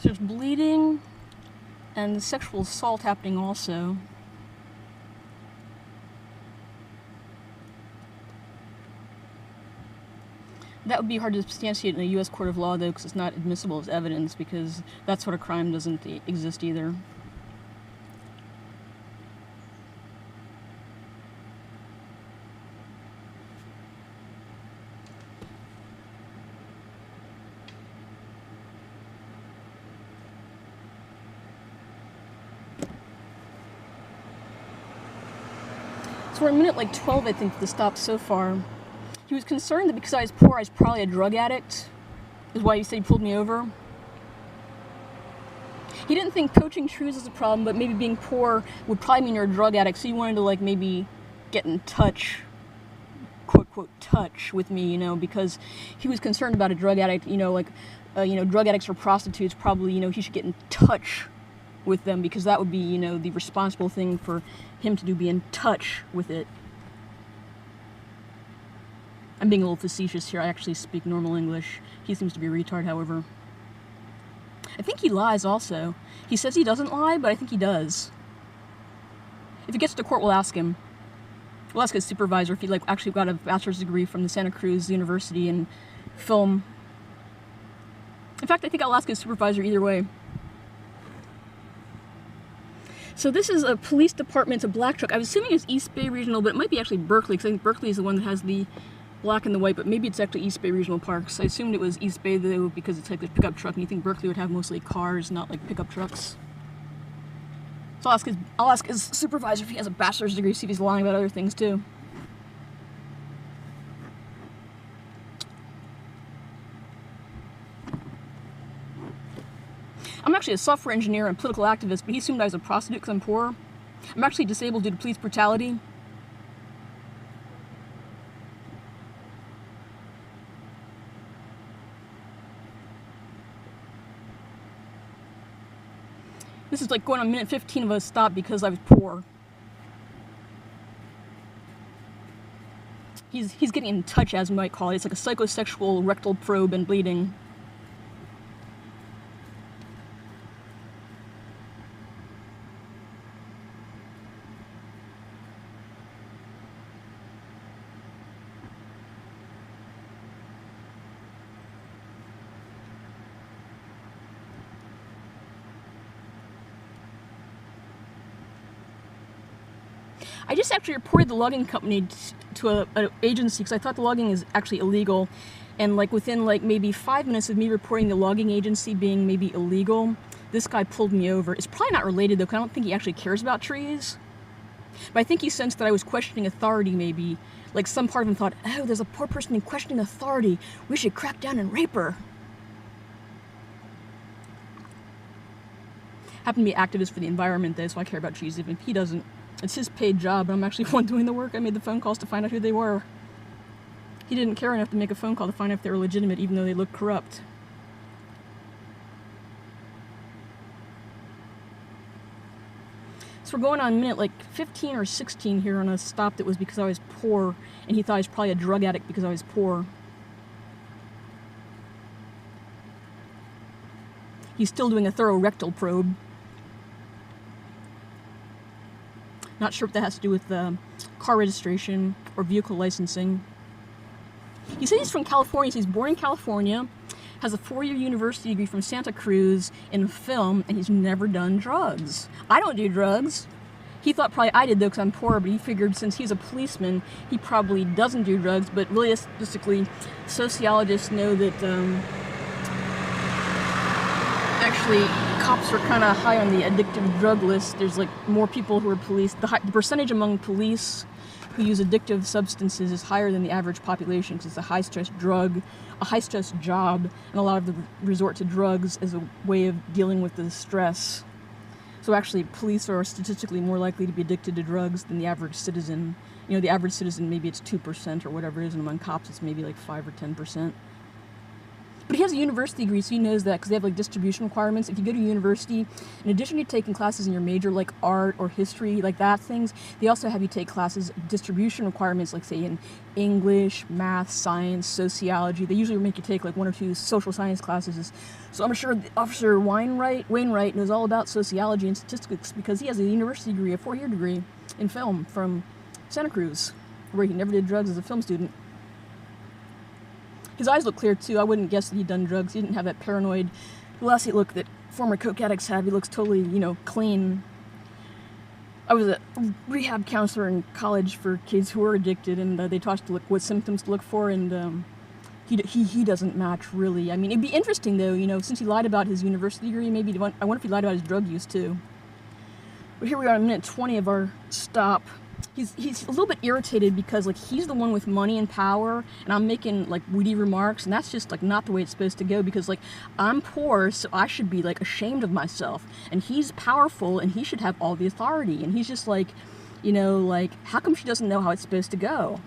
there's bleeding and sexual assault happening also. That would be hard to substantiate in a U.S. court of law, though, because it's not admissible as evidence, because that sort of crime doesn't exist either. So we're at minute like 12, I think, the stop so far. He was concerned that because I was poor, I was probably a drug addict, is why he said he pulled me over. He didn't think poaching trees was a problem, but maybe being poor would probably mean you're a drug addict, so he wanted to, like, maybe get in touch, quote, touch with me, you know, because he was concerned about a drug addict, you know, like, drug addicts or prostitutes, probably, you know, he should get in touch with them, because that would be, you know, the responsible thing for him to do, be in touch with it. I'm being a little facetious here. I actually speak normal English. He seems to be a retard, however. I think he lies also. He says he doesn't lie, but I think he does. If he gets to court, we'll ask him. We'll ask his supervisor if he, like, actually got a bachelor's degree from the Santa Cruz University in film. In fact, I think I'll ask his supervisor either way. So this is a police department, it's a black truck. I was assuming it's East Bay Regional, but it might be actually Berkeley, because I think Berkeley is the one that has the black and the white, but maybe it's actually East Bay Regional Parks. I assumed it was East Bay, though, because it's like a pickup truck, and you think Berkeley would have mostly cars, not like pickup trucks. So I'll ask his supervisor if he has a bachelor's degree, see if he's lying about other things, too. I'm actually a software engineer and political activist, but he assumed I was a prostitute because I'm poor. I'm actually disabled due to police brutality. This is like going on minute 15 of a stop because I was poor. He's getting in touch, as we might call it. It's like a psychosexual rectal probe and bleeding. I just actually reported the logging company to an agency because I thought the logging is actually illegal, and like within like maybe 5 minutes of me reporting the logging agency being maybe illegal, this guy pulled me over. It's probably not related though, because I don't think he actually cares about trees. But I think he sensed that I was questioning authority maybe. Like some part of him thought, oh, there's a poor person in questioning authority. We should crack down and rape her. Happen to be activist for the environment though, so I care about trees even if he doesn't. It's his paid job, and I'm actually the one doing the work. I made the phone calls to find out who they were. He didn't care enough to make a phone call to find out if they were legitimate, even though they looked corrupt. So we're going on minute like 15 or 16 here on a stop that was because I was poor, and he thought I was probably a drug addict because I was poor. He's still doing a thorough rectal probe. Not sure what that has to do with car registration or vehicle licensing. He said he's from California, so he's born in California, has a 4-year university degree from Santa Cruz in film, and he's never done drugs. I don't do drugs. He thought probably I did though because I'm poor, but he figured since he's a policeman, he probably doesn't do drugs, but really statistically, sociologists know that actually cops are kind of high on the addictive drug list. There's like more people who are police. The percentage among police who use addictive substances is higher than the average population because it's a high-stress drug, a high-stress job, and a lot of them resort to drugs as a way of dealing with the stress. So actually, police are statistically more likely to be addicted to drugs than the average citizen. You know, the average citizen, maybe it's 2% or whatever it is, and among cops it's maybe like 5 or 10%. But he has a university degree, so he knows that because they have like distribution requirements. If you go to university, in addition to taking classes in your major like art or history, like that things, they also have you take classes, distribution requirements, like say in English, math, science, sociology. They usually make you take like 1 or 2 social science classes. So I'm sure Officer Wainwright knows all about sociology and statistics because he has a university degree, a 4-year degree in film from Santa Cruz, where he never did drugs as a film student. His eyes look clear too. I wouldn't guess that he'd done drugs. He didn't have that paranoid, glassy look that former coke addicts have. He looks totally, clean. I was a rehab counselor in college for kids who were addicted, and they taught us to look what symptoms to look for, and he doesn't match really. I mean, it'd be interesting though, since he lied about his university degree, maybe I wonder if he lied about his drug use too. But here we are on minute 20 of our stop. He's a little bit irritated because like he's the one with money and power, and I'm making like witty remarks, and that's just like not the way it's supposed to go, because like I'm poor, so I should be like ashamed of myself, and he's powerful and he should have all the authority, and he's just like, like how come she doesn't know how it's supposed to go?